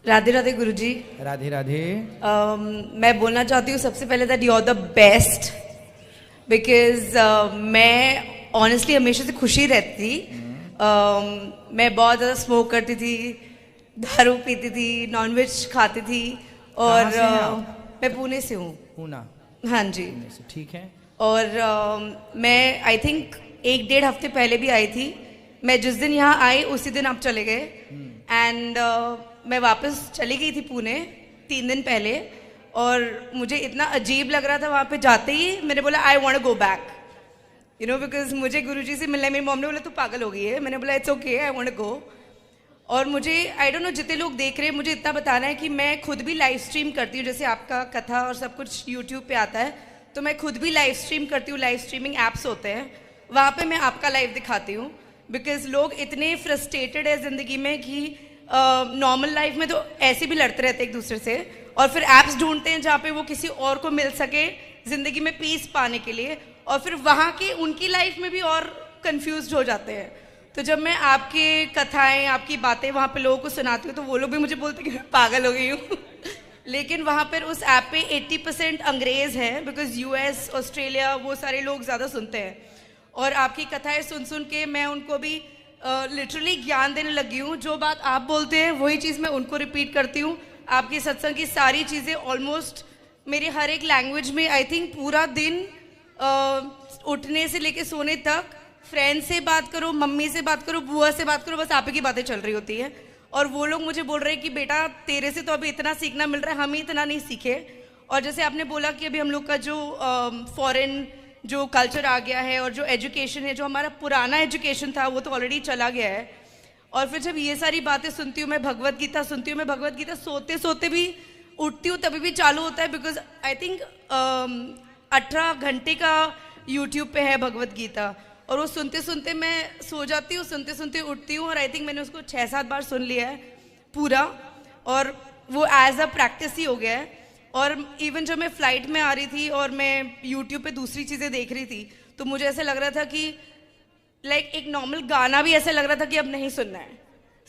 राधे राधे गुरुजी। राधे राधे। मैं बोलना चाहती हूँ सबसे पहले that you are the best, because मैं ऑनेस्टली हमेशा से खुशी रहती थी। मैं बहुत ज़्यादा स्मोक करती थी, दारू पीती थी, नॉनवेज खाती थी और मैं पुणे से हूँ। पूना? हाँ जी। ठीक है। और मैं आई थिंक 1-1.5 हफ्ते पहले भी आई थी। मैं जिस दिन यहाँ आई उसी दिन आप चले गए एंड मैं वापस चली गई थी पुणे 3 दिन पहले। और मुझे इतना अजीब लग रहा था वहाँ पे जाते ही। मैंने बोला I want to go back, you know, because मुझे गुरुजी से मिलना है। मेरी मॉम ने बोला तू पागल हो गई है। मैंने बोला it's okay, I want to go. और मुझे आई डोंट नो जितने लोग देख रहे हैं, मुझे इतना बताना है कि मैं खुद भी लाइव स्ट्रीम करती हूँ। जैसे आपका कथा और सब कुछ यूट्यूब पे आता है, तो मैं खुद भी लाइव स्ट्रीम करती हूँ। लाइव स्ट्रीमिंग ऐप्स होते हैं, वहाँ पे मैं आपका लाइव दिखाती हूँ। बिकॉज लोग इतने फ्रस्ट्रेटेड है ज़िंदगी में कि नॉर्मल लाइफ में तो ऐसे भी लड़ते रहते एक दूसरे से, और फिर ऐप्स ढूंढते हैं जहाँ पे वो किसी और को मिल सके ज़िंदगी में पीस पाने के लिए, और फिर वहाँ की उनकी लाइफ में भी और कंफ्यूज हो जाते हैं। तो जब मैं आपकी कथाएं, आपकी बातें वहाँ पे लोगों को सुनाती हूँ, तो वो लोग भी मुझे बोलते हैं कि मैं पागल हो गई हूँ। लेकिन वहाँ पर उस ऐप पे 80% अंग्रेज़ हैं, बिकॉज US, ऑस्ट्रेलिया, वो सारे लोग ज़्यादा सुनते हैं। और आपकी कथाएं सुन सुन के मैं उनको भी लिटरली ज्ञान देने लगी हूँ। जो बात आप बोलते हैं वही चीज़ मैं उनको रिपीट करती हूँ। आपकी सत्संग की सारी चीज़ें ऑलमोस्ट मेरे हर एक लैंग्वेज में, आई थिंक पूरा दिन उठने से लेके सोने तक, फ्रेंड से बात करो, मम्मी से बात करो, बुआ से बात करो, बस आप ही की बातें चल रही होती है। और वो लोग मुझे बोल रहे हैं कि बेटा तेरे से तो अभी इतना सीखना मिल रहा है, हम ही इतना नहीं सीखे। और जैसे आपने बोला कि अभी हम लोग का जो फॉरेन जो कल्चर आ गया है और जो एजुकेशन है, जो हमारा पुराना एजुकेशन था, वो तो ऑलरेडी चला गया है। और फिर जब ये सारी बातें सुनती हूँ, मैं भगवत गीता सुनती हूँ, मैं भगवत गीता सोते सोते भी उठती हूँ तभी भी चालू होता है, बिकॉज आई थिंक 18 घंटे का यूट्यूब पे है भगवत गीता। और वो सुनते सुनते मैं सो जाती हूँ, सुनते सुनते उठती हूँ। और आई थिंक मैंने उसको 6-7 बार सुन लिया है पूरा, और वो एज अ प्रैक्टिस ही हो गया है। और इवन जब मैं फ्लाइट में आ रही थी और मैं यूट्यूब पे दूसरी चीज़ें देख रही थी, तो मुझे ऐसे लग रहा था कि लाइक एक नॉर्मल गाना भी ऐसे लग रहा था कि अब नहीं सुनना है,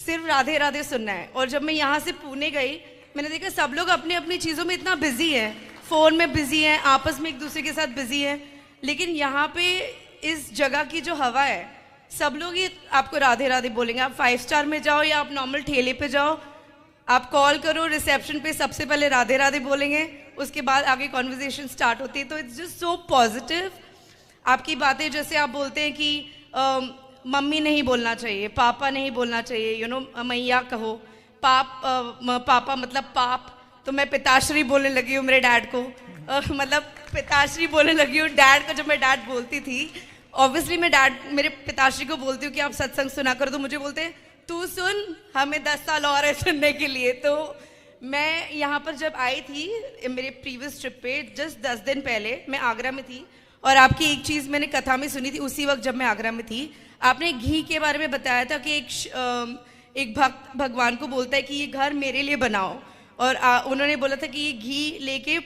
सिर्फ राधे राधे सुनना है। और जब मैं यहाँ से पुणे गई, मैंने देखा सब लोग अपनी अपनी चीज़ों में इतना बिजी हैं, फ़ोन में बिजी हैं, आपस में एक दूसरे के साथ बिजी हैं। लेकिन यहाँ पे इस जगह की जो हवा है, सब लोग ही आपको राधे राधे बोलेंगे। आप 5 स्टार में जाओ या आप नॉर्मल ठेले पे जाओ, आप कॉल करो रिसेप्शन पे, सबसे पहले राधे राधे बोलेंगे, उसके बाद आगे कॉन्वर्जेशन स्टार्ट होती है। तो इट्स जस्ट सो पॉजिटिव। आपकी बातें जैसे आप बोलते हैं कि मम्मी नहीं बोलना चाहिए, पापा नहीं बोलना चाहिए, यू नो, मैया कहो, पापा मतलब पाप। तो मैं पिताश्री बोलने लगी हूँ मेरे डैड को, मतलब पिताश्री बोलने लगी हूँ डैड को। जब मैं डैड बोलती थी, ऑब्वियसली मैं डैड मेरे पिताश्री को बोलती हूँ कि आप सत्संग सुना करो, तो मुझे बोलते हैं तू सुन, हमें 10 साल और है सुनने के लिए। तो मैं यहाँ पर जब आई थी मेरे प्रीवियस ट्रिप पे, जस्ट 10 दिन पहले मैं आगरा में थी। और आपकी एक चीज़ मैंने कथा में सुनी थी उसी वक्त जब मैं आगरा में थी। आपने घी के बारे में बताया था कि एक भक्त भगवान को बोलता है कि ये घर मेरे लिए बनाओ। और उन्होंने बोला था कि ये घी लेके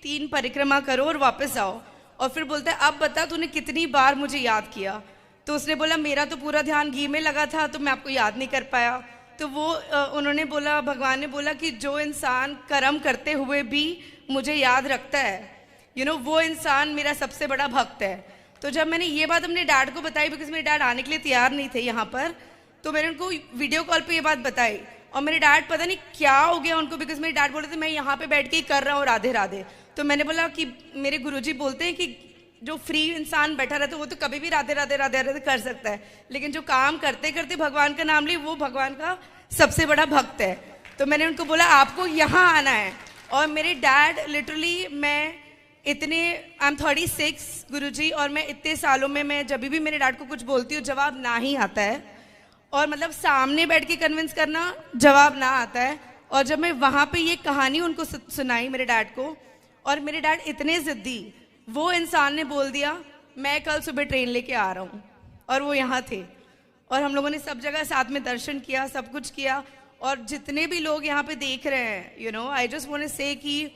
3 परिक्रमा करो और वापस आओ। और फिर बोलता है अब बता तूने कितनी बार मुझे याद किया। तो उसने बोला मेरा तो पूरा ध्यान घी में लगा था, तो मैं आपको याद नहीं कर पाया। तो वो उन्होंने बोला, भगवान ने बोला कि जो इंसान कर्म करते हुए भी मुझे याद रखता है, यू नो, वो इंसान मेरा सबसे बड़ा भक्त है। तो जब मैंने ये बात अपने डैड को बताई, बिकॉज मेरे डैड आने के लिए तैयार नहीं थे यहाँ पर, तो मैंने उनको वीडियो कॉल पे ये बात बताई। और मेरे डैड पता नहीं क्या हो गया उनको, बिकॉज मेरे डैड बोल रहे थे मैं यहाँ पे बैठ के ही कर रहा हूँ राधे राधे। तो मैंने बोला कि मेरे गुरुजी बोलते हैं कि जो फ्री इंसान बैठा रहता है वो तो कभी भी राधे राधे राधे राधे कर सकता है, लेकिन जो काम करते करते भगवान का नाम ले, वो भगवान का सबसे बड़ा भक्त है। तो मैंने उनको बोला आपको यहाँ आना है। और मेरे डैड लिटरली, मैं इतने आई एम 36 गुरुजी, और मैं इतने सालों में मैं जब भी मेरे डैड को कुछ बोलती हूँ जवाब ना ही आता है। और मतलब सामने बैठ के कन्विंस करना, जवाब ना आता है। और जब मैं वहाँ पे ये कहानी उनको सुनाई मेरे डैड को, और मेरे डैड इतने ज़िद्दी, वो इंसान ने बोल दिया मैं कल सुबह ट्रेन लेके आ रहा हूँ। और वो यहाँ थे, और हम लोगों ने सब जगह साथ में दर्शन किया, सब कुछ किया। और जितने भी लोग यहाँ पे देख रहे हैं, you know, I just want to say कि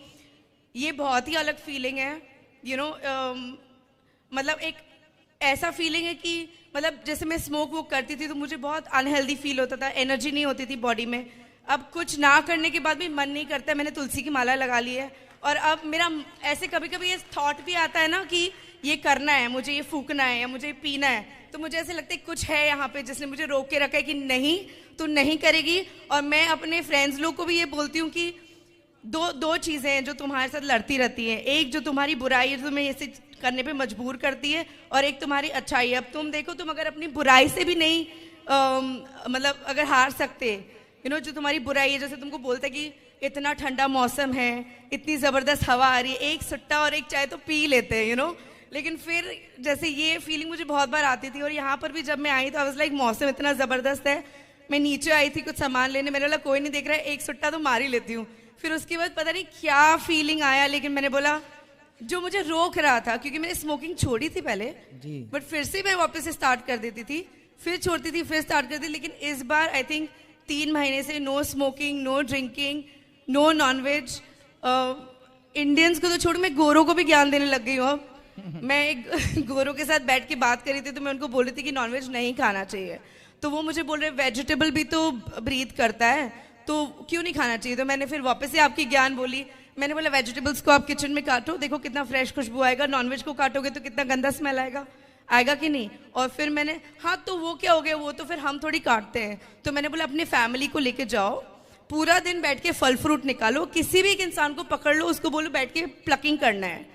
ये बहुत ही अलग फीलिंग है, यू नो। मतलब एक ऐसा फीलिंग है कि मतलब जैसे मैं स्मोक वो करती थी तो मुझे बहुत अनहेल्दी फील होता था, एनर्जी नहीं होती थी बॉडी में। अब कुछ ना करने के बाद भी मन नहीं करता, मैंने तुलसी की माला लगा ली है। और अब मेरा ऐसे कभी कभी ये थॉट भी आता है ना कि ये करना है, मुझे ये फूकना है या मुझे ये पीना है, तो मुझे ऐसे लगता है कुछ है यहाँ पे जिसने मुझे रोक के रखा है कि नहीं तू नहीं करेगी। और मैं अपने फ्रेंड्स लोग को भी ये बोलती हूँ कि दो चीज़ें हैं जो तुम्हारे साथ लड़ती रहती हैं, एक जो तुम्हारी बुराई है तुम्हें ऐसे करने पे मजबूर करती है, और एक तुम्हारी अच्छाई है। अब तुम देखो, तुम अगर अपनी बुराई से भी नहीं मतलब अगर हार सकते, जो तुम्हारी बुराई है, जैसे तुमको बोलते कि इतना ठंडा मौसम है, इतनी ज़बरदस्त हवा आ रही है, एक सुट्टा और एक चाय तो पी लेते हैं, लेकिन फिर जैसे ये फीलिंग मुझे बहुत बार आती थी। और यहाँ पर भी जब मैं आई तो आई वाज लाइक मौसम इतना ज़बरदस्त है, मैं नीचे आई थी कुछ सामान लेने, मेरे वाला कोई नहीं देख रहा है, एक सुट्टा तो मार ही लेती हूँ। फिर उसके बाद पता नहीं क्या फीलिंग आया, लेकिन मैंने बोला जो मुझे रोक रहा था, क्योंकि मैंने स्मोकिंग छोड़ी थी पहले, बट फिर से मैं वापस स्टार्ट कर देती थी, फिर छोड़ती थी, फिर स्टार्ट करती थी। लेकिन इस बार आई थिंक 3 महीने से no smoking, no drinking, no nonveg. Indians को तो छोड़, मैं गोरों को भी ज्ञान देने लग गई हूँ अब। मैं एक गोरों के साथ बैठ के बात करी थी, तो मैं उनको बोल रही थी कि नॉनवेज नहीं खाना चाहिए, तो वो मुझे बोल रहे वेजिटेबल भी तो ब्रीथ करता है, तो क्यों नहीं खाना चाहिए। तो मैंने फिर वापस से आपकी ज्ञान बोली, मैंने बोला वेजिटेबल्स को आप किचन में काटो, देखो कितना फ्रेश खुशबू आएगा, नॉनवेज को काटोगे तो कितना गंदा स्मेल आएगा कि नहीं। और फिर मैंने, हाँ तो वो क्या हो गया, वो तो फिर हम थोड़ी काटते हैं। तो मैंने बोला अपने फैमिली को लेके जाओ, पूरा दिन बैठ के फल फ्रूट निकालो, किसी भी एक इंसान को पकड़ लो, उसको बोलो बैठ के प्लकिंग करना है,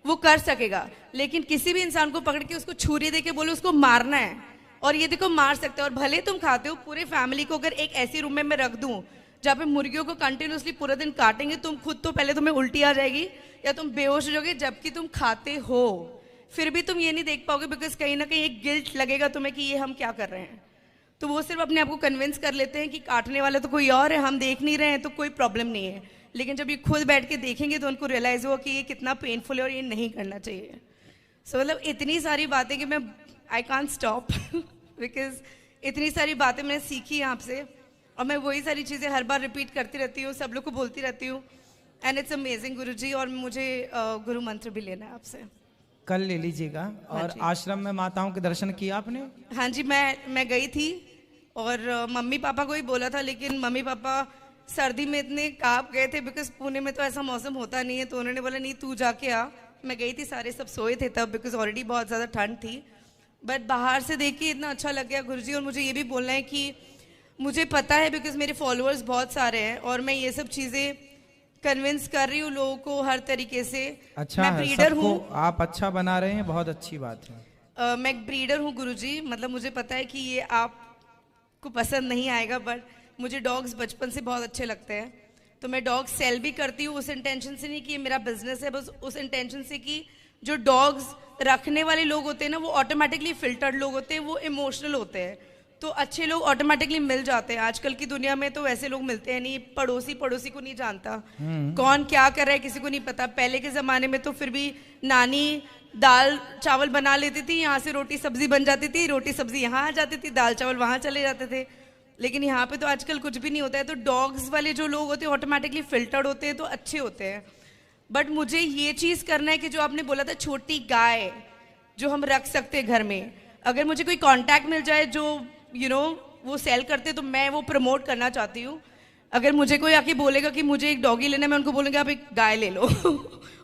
वो कर सकेगा। लेकिन किसी भी इंसान को पकड़ के उसको छुरी दे के बोलो उसको मारना है, और ये देखो मार सकते हो। और भले तुम खाते हो, पूरे फैमिली को अगर एक ऐसी रूम में मैं रख दूं जहाँ पे मुर्गियों को कंटिन्यूसली पूरा दिन काटेंगे, तुम खुद तो पहले तुम्हें उल्टी आ जाएगी या तुम बेहोश हो जाओगे, जबकि तुम खाते हो, फिर भी तुम ये नहीं देख पाओगे, बिकॉज कहीं ना कहीं एक गिल्ट लगेगा तुम्हें कि ये हम क्या कर रहे हैं। तो वो सिर्फ अपने आप को कन्विंस कर लेते हैं कि काटने वाला तो कोई और है, हम देख नहीं रहे हैं, तो कोई प्रॉब्लम नहीं है। लेकिन जब ये खुद बैठ के देखेंगे तो उनको रियलाइज हुआ कि ये कितना पेनफुल है और ये नहीं करना चाहिए। सो मतलब इतनी सारी बातें कि मैं आई कांट स्टॉप बिकॉज इतनी सारी बातें मैंने सीखी हैं आपसे, और मैं वही सारी चीज़ें हर बार रिपीट करती रहती हूँ, सब लोग को बोलती रहती हूँ। एंड इट्स अमेजिंग गुरुजी, और मुझे गुरु मंत्र भी लेना है आपसे, कल ले लीजिएगा। और आश्रम में माताओं के दर्शन किया आपने? हाँ जी, मैं गई थी, और मम्मी पापा को ही बोला था, लेकिन मम्मी पापा सर्दी में इतने कांप गए थे, बिकॉज पुणे में तो ऐसा मौसम होता नहीं है, तो उन्होंने बोला नहीं तू जाके आ। मैं गई थी, सारे सब सोए थे तब, बिकॉज ऑलरेडी बहुत ज़्यादा ठंड थी, बट बाहर से देख के इतना अच्छा लग गया गुरुजी। और मुझे ये भी बोलना है कि मुझे पता है, बिकॉज मेरे फॉलोअर्स बहुत सारे हैं, और मैं ये सब चीज़ें कन्विंस कर रही हूँ लोगों को हर तरीके से। अच्छा, मैं ब्रीडर हूँ, आप अच्छा बना रहे हैं, बहुत अच्छी बात है। मैं एक ब्रीडर हूँ गुरुजी, मतलब मुझे पता है कि ये आपको पसंद नहीं आएगा, बट मुझे डॉग्स बचपन से बहुत अच्छे लगते हैं, तो मैं डॉग सेल भी करती हूँ, उस इंटेंशन से नहीं कि ये मेरा बिजनेस है, बस उस इंटेंशन से कि जो डॉग्स रखने वाले लोग होते हैं ना, वो ऑटोमेटिकली फिल्टर्ड लोग होते हैं, वो इमोशनल होते हैं, तो अच्छे लोग ऑटोमेटिकली मिल जाते हैं। आजकल की दुनिया में तो वैसे लोग मिलते हैं नहीं, पड़ोसी को नहीं जानता कौन क्या कर रहा है, किसी को नहीं पता। पहले के ज़माने में तो फिर भी नानी दाल चावल बना लेती थी, यहाँ से रोटी सब्जी बन जाती थी, रोटी सब्जी यहाँ आ जाती थी, दाल चावल वहाँ चले जाते थे। लेकिन यहाँ पे तो आजकल कुछ भी नहीं होता है, तो डॉग्स वाले जो लोग होते हैं ऑटोमेटिकली फिल्टर्ड होते हैं, तो अच्छे होते हैं। बट मुझे ये चीज़ करना है कि जो आपने बोला था छोटी गाय जो हम रख सकते हैं घर में, अगर मुझे कोई कॉन्टैक्ट मिल जाए जो वो सेल करते, तो मैं वो प्रमोट करना चाहती हूँ। अगर मुझे कोई आके बोलेगा कि मुझे एक डॉगी लेना है, मैं उनको बोलूँगी आप एक गाय ले लो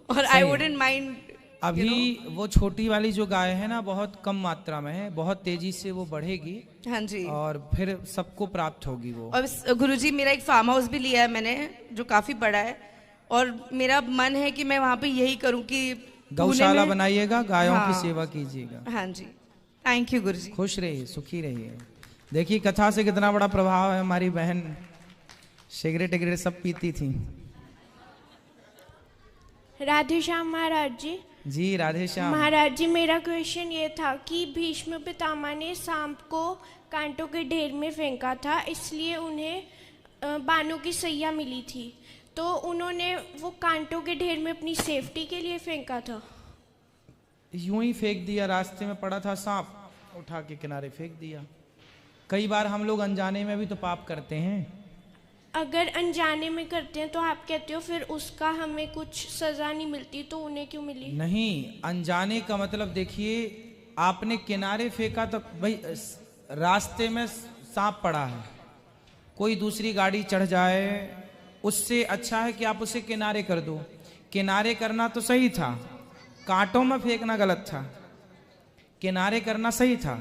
और आई वुडंट माइंड। अभी वो छोटी वाली जो गाय है ना, बहुत कम मात्रा में है, बहुत तेजी से वो बढ़ेगी। हाँ जी, और फिर सबको प्राप्त होगी वो। और गुरुजी मेरा एक फार्म हाउस भी लिया है मैंने, जो काफी बड़ा है, और मेरा मन है कि मैं वहाँ पे यही करूँ कि गौशाला बनाइएगा, गायों की सेवा कीजिएगा। हाँ जी, थैंक यू गुरुजी। खुश रहिए, सुखी रहिए। देखिए कथा से कितना बड़ा प्रभाव है। हमारी बहन सिगरेट सब पीती थी। राधे श्याम महाराज जी। जी राधे श्याम महाराज जी, मेरा क्वेश्चन ये था कि भीष्म पितामह ने सांप को कांटों के ढेर में फेंका था, इसलिए उन्हें बाणों की सैया मिली थी, तो उन्होंने वो कांटों के ढेर में अपनी सेफ्टी के लिए फेंका था? यूं ही फेंक दिया, रास्ते में पड़ा था सांप, उठा के किनारे फेंक दिया। कई बार हम लोग अनजाने में भी तो पाप करते हैं। अगर अनजाने में करते हैं तो आप कहते हो फिर उसका हमें कुछ सजा नहीं मिलती, तो उन्हें क्यों मिली? नहीं, अनजाने का मतलब देखिए, आपने किनारे फेंका तो भाई रास्ते में सांप पड़ा है, कोई दूसरी गाड़ी चढ़ जाए, उससे अच्छा है कि आप उसे किनारे कर दो। किनारे करना तो सही था, कांटों में फेंकना गलत था। किनारे करना सही था,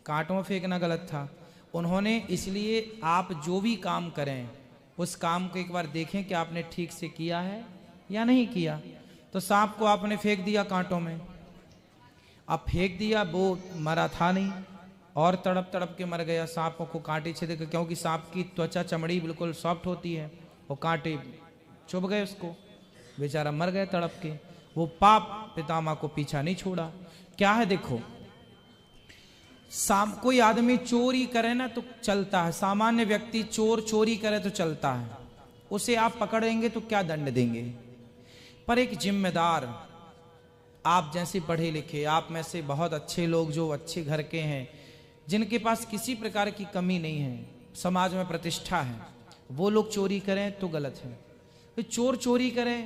कांटों में फेंकना गलत था। उन्होंने इसलिए आप जो भी काम करें उस काम को एक बार देखें कि आपने ठीक से किया है या नहीं किया। तो सांप को आपने फेंक दिया कांटों में, अब फेंक दिया, वो मरा था नहीं और तड़प तड़प के मर गया। सांपों को कांटे छिद, क्योंकि सांप की त्वचा चमड़ी बिल्कुल सॉफ्ट होती है, वो कांटे चुभ गए उसको, बेचारा मर गया तड़प के। वो पाप पितामह को पीछा नहीं छोड़ा। क्या है देखो, कोई आदमी चोरी करे ना तो चलता है, सामान्य व्यक्ति चोरी करे तो चलता है, उसे आप पकड़ेंगे तो क्या दंड देंगे। पर एक जिम्मेदार, आप जैसे पढ़े लिखे, आप में से बहुत अच्छे लोग जो अच्छे घर के हैं, जिनके पास किसी प्रकार की कमी नहीं है, समाज में प्रतिष्ठा है, वो लोग चोरी करें तो गलत है। तो चोर चोरी करें,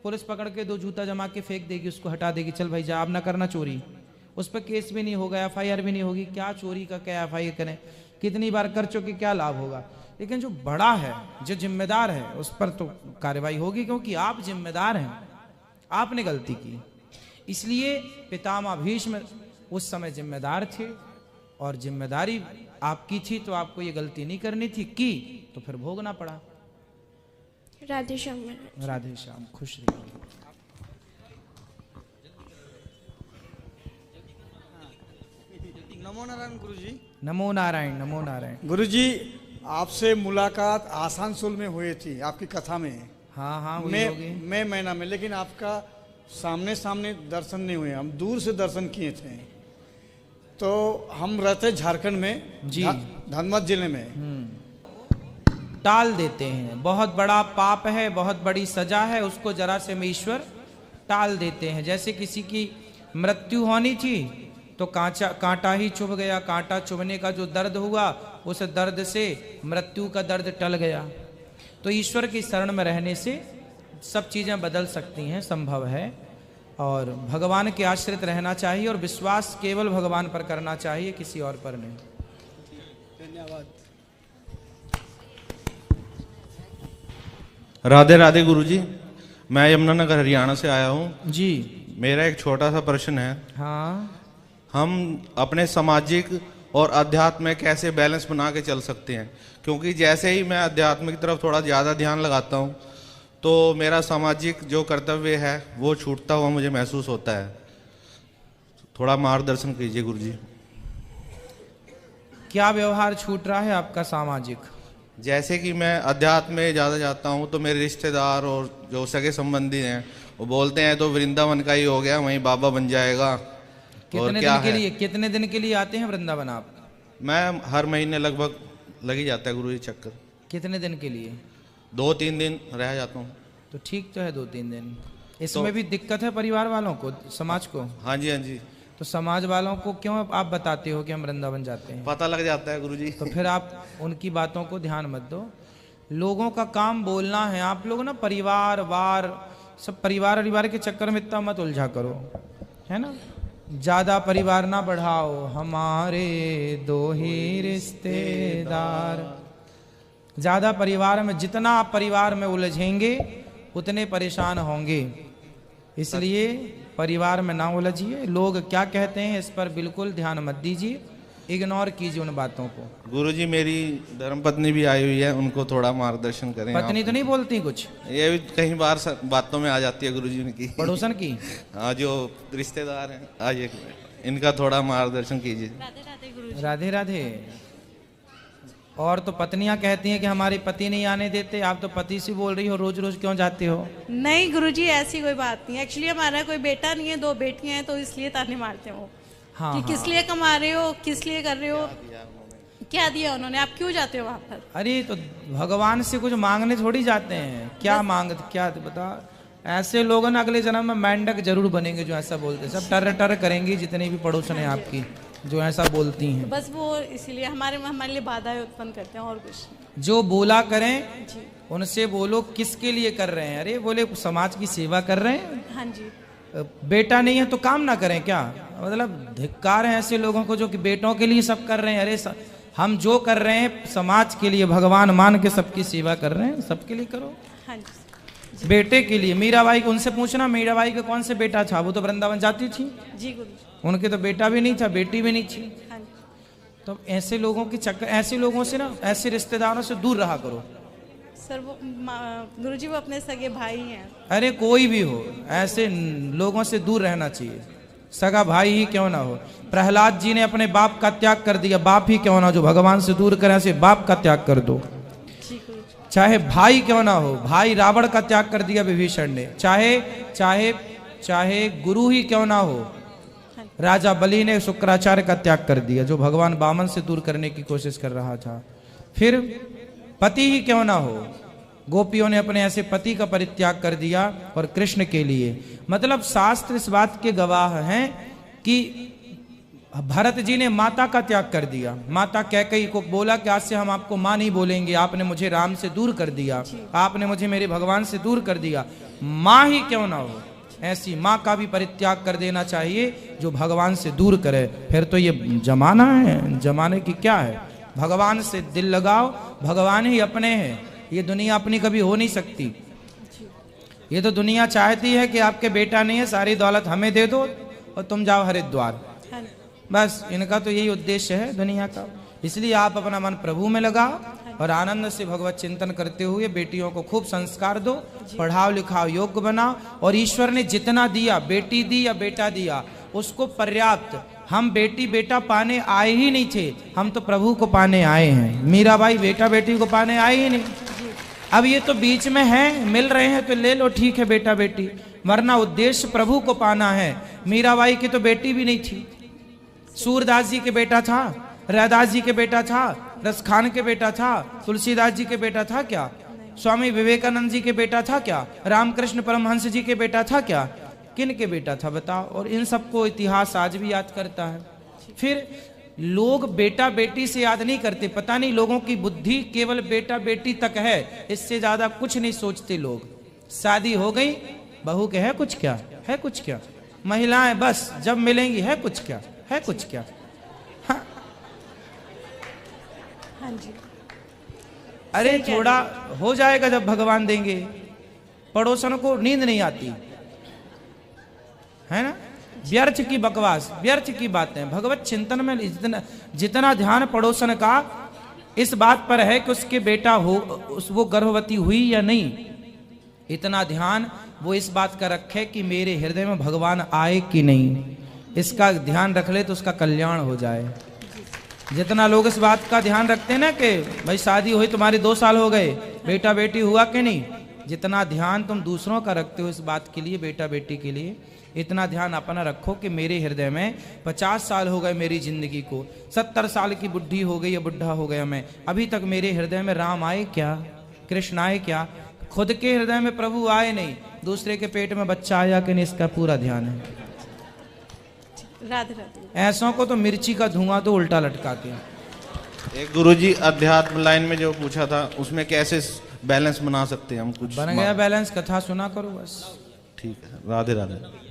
पुलिस पकड़ के 2 जूता जमा के फेंक देगी, उसको हटा देगी, चल भाई जा, अब ना करना चोरी। उस पर केस भी नहीं होगा, एफआईआर भी नहीं होगी। क्या चोरी का क्या एफआईआर करें, कितनी बार कर चुके, क्या लाभ होगा। लेकिन जो बड़ा है, जो जिम्मेदार है, उस पर तो कार्रवाई होगी, क्योंकि आप जिम्मेदार हैं, आपने गलती की। इसलिए पितामह भीष्म उस समय जिम्मेदार थे और जिम्मेदारी आपकी थी, तो आपको ये गलती नहीं करनी थी, की तो फिर भोगना पड़ा। राधे श्याम। राधे श्याम, खुश रहिए। नमो नारायण गुरुजी। नमो नारायण, नमो नारायण। गुरुजी, आपसे मुलाकात आसनसोल में हुई थी, आपकी कथा में। हाँ हाँ, मैं महीना में, लेकिन आपका सामने सामने दर्शन नहीं हुए, हम दूर से दर्शन किए थे। तो हम रहते झारखंड में जी, धनबाद जिले में। टाल देते हैं, बहुत बड़ा पाप है, बहुत बड़ी सजा है, उसको जरा से में ईश्वर टाल देते हैं। जैसे किसी की मृत्यु होनी थी तो कांटा ही चुभ गया, कांटा चुभने का जो दर्द हुआ, उस दर्द से मृत्यु का दर्द टल गया। तो ईश्वर की शरण में रहने से सब चीजें बदल सकती हैं, संभव है। और भगवान के आश्रित रहना चाहिए और विश्वास केवल भगवान पर करना चाहिए, किसी और पर नहीं। धन्यवाद। राधे राधे गुरुजी, मैं यमुनानगर हरियाणा से आया हूँ जी। मेरा एक छोटा सा प्रश्न है। हाँ, हम अपने सामाजिक और अध्यात्म में कैसे बैलेंस बना के चल सकते हैं? क्योंकि जैसे ही मैं अध्यात्म की तरफ थोड़ा ज़्यादा ध्यान लगाता हूँ तो मेरा सामाजिक जो कर्तव्य है वो छूटता हुआ मुझे महसूस होता है। थोड़ा मार्गदर्शन कीजिए गुरुजी। क्या व्यवहार छूट रहा है आपका सामाजिक? जैसे कि मैं अध्यात्म में ज़्यादा जाता हूँ तो मेरे रिश्तेदार और जो सगे संबंधी हैं वो बोलते हैं तो वृंदावन का ही हो गया, वहीं बाबा बन जाएगा। कितने दिन के लिए, कितने दिन के लिए आते हैं वृंदावन आप? मैं हर महीने लगभग लग ही जाता है गुरुजी चक्कर। कितने दिन के लिए? 2-3 दिन रह जाता हूँ। तो ठीक तो है 2-3 दिन। इसमें भी दिक्कत है परिवार वालों को, समाज को? हाँ जी, हाँ जी। तो समाज वालों को क्यों आप बताते हो कि हम वृंदावन जाते हैं? पता लग जाता है गुरुजी। तो फिर आप उनकी बातों को ध्यान मत दो। लोगों का काम बोलना है। आप लोग ना परिवार वार सब परिवार के चक्कर में इतना मत उलझा करो, है ना। ज्यादा परिवार ना बढ़ाओ, हमारे 2 ही रिश्तेदार। ज्यादा परिवार में, जितना आप परिवार में उलझेंगे उतने परेशान होंगे। इसलिए परिवार में ना उलझिए। लोग क्या कहते हैं इस पर बिल्कुल ध्यान मत दीजिए, इग्नोर कीजिए उन बातों को। गुरुजी मेरी धर्मपत्नी भी आई हुई है, उनको थोड़ा मार्गदर्शन करें। पत्नी तो नहीं बोलती कुछ? ये भी कई बार बातों में आ जाती है गुरुजी उनकी। पड़ोसन की? हाँ, जो रिश्तेदार हैं, आइए इनका थोड़ा मार्गदर्शन कीजिए। राधे राधे। और तो पत्नियां कहती हैं कि हमारे पति नहीं आने देते, आप तो पति से बोल रही हो, रोज रोज क्यों जाते हो? नहीं गुरुजी, ऐसी कोई बात नहीं। एक्चुअली हमारा कोई बेटा नहीं है, 2 बेटियां हैं, तो इसलिए ताने मारते हो हाँ, कि किस लिए कमा रहे हो, किस लिए कर रहे हो, क्या दिया उन्होंने, आप क्यों जाते हो वहां पर? अरे तो भगवान से कुछ मांगने थोड़ी जाते हैं। क्या मांगते, क्या बता। ऐसे लोग ना अगले जन्म में मेंढक जरूर बनेंगे जो ऐसा बोलते हैं। सब टर करेंगी जितनी भी पड़ोसन है आपकी जो ऐसा बोलती हैं। बस वो इसीलिए हमारे लिए बाधाएं उत्पन्न करते हैं, और कुछ नहीं। जो बोला करें उनसे बोलो किसके लिए कर रहे हैं। अरे बोले समाज की सेवा कर रहे हैं। हाँ जी। बेटा नहीं है तो काम ना करें क्या? मतलब धिक्कार है ऐसे लोगों को जो कि बेटों के लिए सब कर रहे हैं। अरे हम जो कर रहे हैं समाज के लिए भगवान मान के सबकी सेवा कर रहे हैं, सबके लिए करो। हाँ जी। बेटे के लिए मीराबाई को उनसे पूछना, मीराबाई के कौन से बेटा था? वो तो वृंदावन जाती थी, जी गुरुजी। उनके तो बेटा भी नहीं था, बेटी भी नहीं थी। हाँ जी। तो ऐसे लोगों की चक्कर, ऐसे लोगों से ना, ऐसे रिश्तेदारों से दूर रहा करो। सर वो गुरुजी वो अपने सगे भाई हैं। अरे कोई भी हो, ऐसे लोगों से दूर रहना चाहिए, सगा भाई ही क्यों ना हो। प्रहलाद जी ने अपने बाप का त्याग कर दिया, बाप ही क्यों ना, जो भगवान से दूर करे ऐसे बाप का त्याग कर दो। जी गुरुजी। चाहे भाई क्यों ना हो, भाई रावण का त्याग कर दिया विभीषण ने। चाहे चाहे चाहे गुरु ही क्यों ना हो, राजा बलि ने शुक्राचार्य का त्याग कर दिया, जो भगवान वामन से दूर करने की कोशिश कर रहा था। फिर पति ही क्यों ना हो, गोपियों ने अपने ऐसे पति का परित्याग कर दिया और कृष्ण के लिए। मतलब शास्त्र इस बात के गवाह हैं कि भरत जी ने माता का त्याग कर दिया। माता कैकेयी को बोला कि आज से हम आपको मां नहीं बोलेंगे, आपने मुझे राम से दूर कर दिया, आपने मुझे मेरे भगवान से दूर कर दिया। मां ही क्यों ना हो, ऐसी मां का भी परित्याग कर देना चाहिए जो भगवान से दूर करे। फिर तो ये जमाना है, जमाने की क्या है, भगवान से दिल लगाओ, भगवान ही अपने हैं। ये दुनिया अपनी कभी हो नहीं सकती। ये तो दुनिया चाहती है कि आपके बेटा नहीं है, सारी दौलत हमें दे दो और तुम जाओ हरिद्वार, बस इनका तो यही उद्देश्य है दुनिया का। इसलिए आप अपना मन प्रभु में लगाओ और आनंद से भगवत चिंतन करते हुए बेटियों को खूब संस्कार दो, पढ़ाओ लिखाओ, योग्य बनाओ। और ईश्वर ने जितना दिया, बेटी दी या बेटा दिया, उसको पर्याप्त। हम बेटी बेटा पाने आए ही नहीं थे, हम तो प्रभु को पाने आए हैं। मीराबाई बेटा बेटी को पाने आए ही नहीं। अब ये तो बीच में है, मिल रहे हैं तो ले लो, ठीक है बेटा बेटी, वरना उद्देश्य प्रभु को पाना है। मीराबाई की तो बेटी भी नहीं थी, सूरदास जी के बेटा था, रैदास जी के बेटा था, रसखान के बेटा था, तुलसीदास जी के बेटा था क्या, स्वामी विवेकानंद जी के बेटा था क्या, रामकृष्ण परमहंस जी के बेटा था क्या, किन के बेटा था बताओ। और इन सबको इतिहास आज भी याद करता है। फिर लोग बेटा बेटी से याद नहीं करते, पता नहीं लोगों की बुद्धि केवल बेटा बेटी तक है, इससे ज्यादा कुछ नहीं सोचते लोग। शादी हो गई, बहू के है कुछ क्या, है कुछ क्या, महिलाएं बस जब मिलेंगी है कुछ क्या, है कुछ क्या। हाँ, हाँ जी। अरे थोड़ा हो जाएगा जब भगवान देंगे। पड़ोसन को नींद नहीं आती है ना, व्यर्थ की बकवास, व्यर्थ की बातें। भगवत चिंतन में जितना ध्यान पड़ोसन का इस बात पर है कि उसके बेटा हो, वो गर्भवती हुई या नहीं, इतना ध्यान वो इस बात का रखे कि मेरे हृदय में भगवान आए कि नहीं, इसका ध्यान रख ले तो उसका कल्याण हो जाए। जितना लोग इस बात का ध्यान रखते हैं ना कि भाई शादी हुई तुम्हारी 2 साल हो गए, बेटा बेटी हुआ कि नहीं, जितना ध्यान तुम दूसरों का रखते हो इस बात के लिए, बेटा बेटी के लिए, इतना ध्यान अपना रखो कि मेरे हृदय में 50 साल हो गए मेरी जिंदगी को, 70 साल की बुढ़ी हो गई या बुढ़ा हो गया मैं, अभी तक मेरे हृदय में राम आए क्या, कृष्ण आए क्या, खुद के हृदय में प्रभु आए नहीं, दूसरे के पेट में बच्चा आया कि नहीं, इसका पूरा ध्यान है। राधे राधे। ऐसों को तो मिर्ची का धुआं तो उल्टा लटकाते हैं। एक गुरुजी अध्यात्म लाइन में जो पूछा था उसमें कैसे बैलेंस बना सकते हैं हम, कुछ बन गया बैलेंस, कथा सुना करो बस। ठीक है, राधे राधे।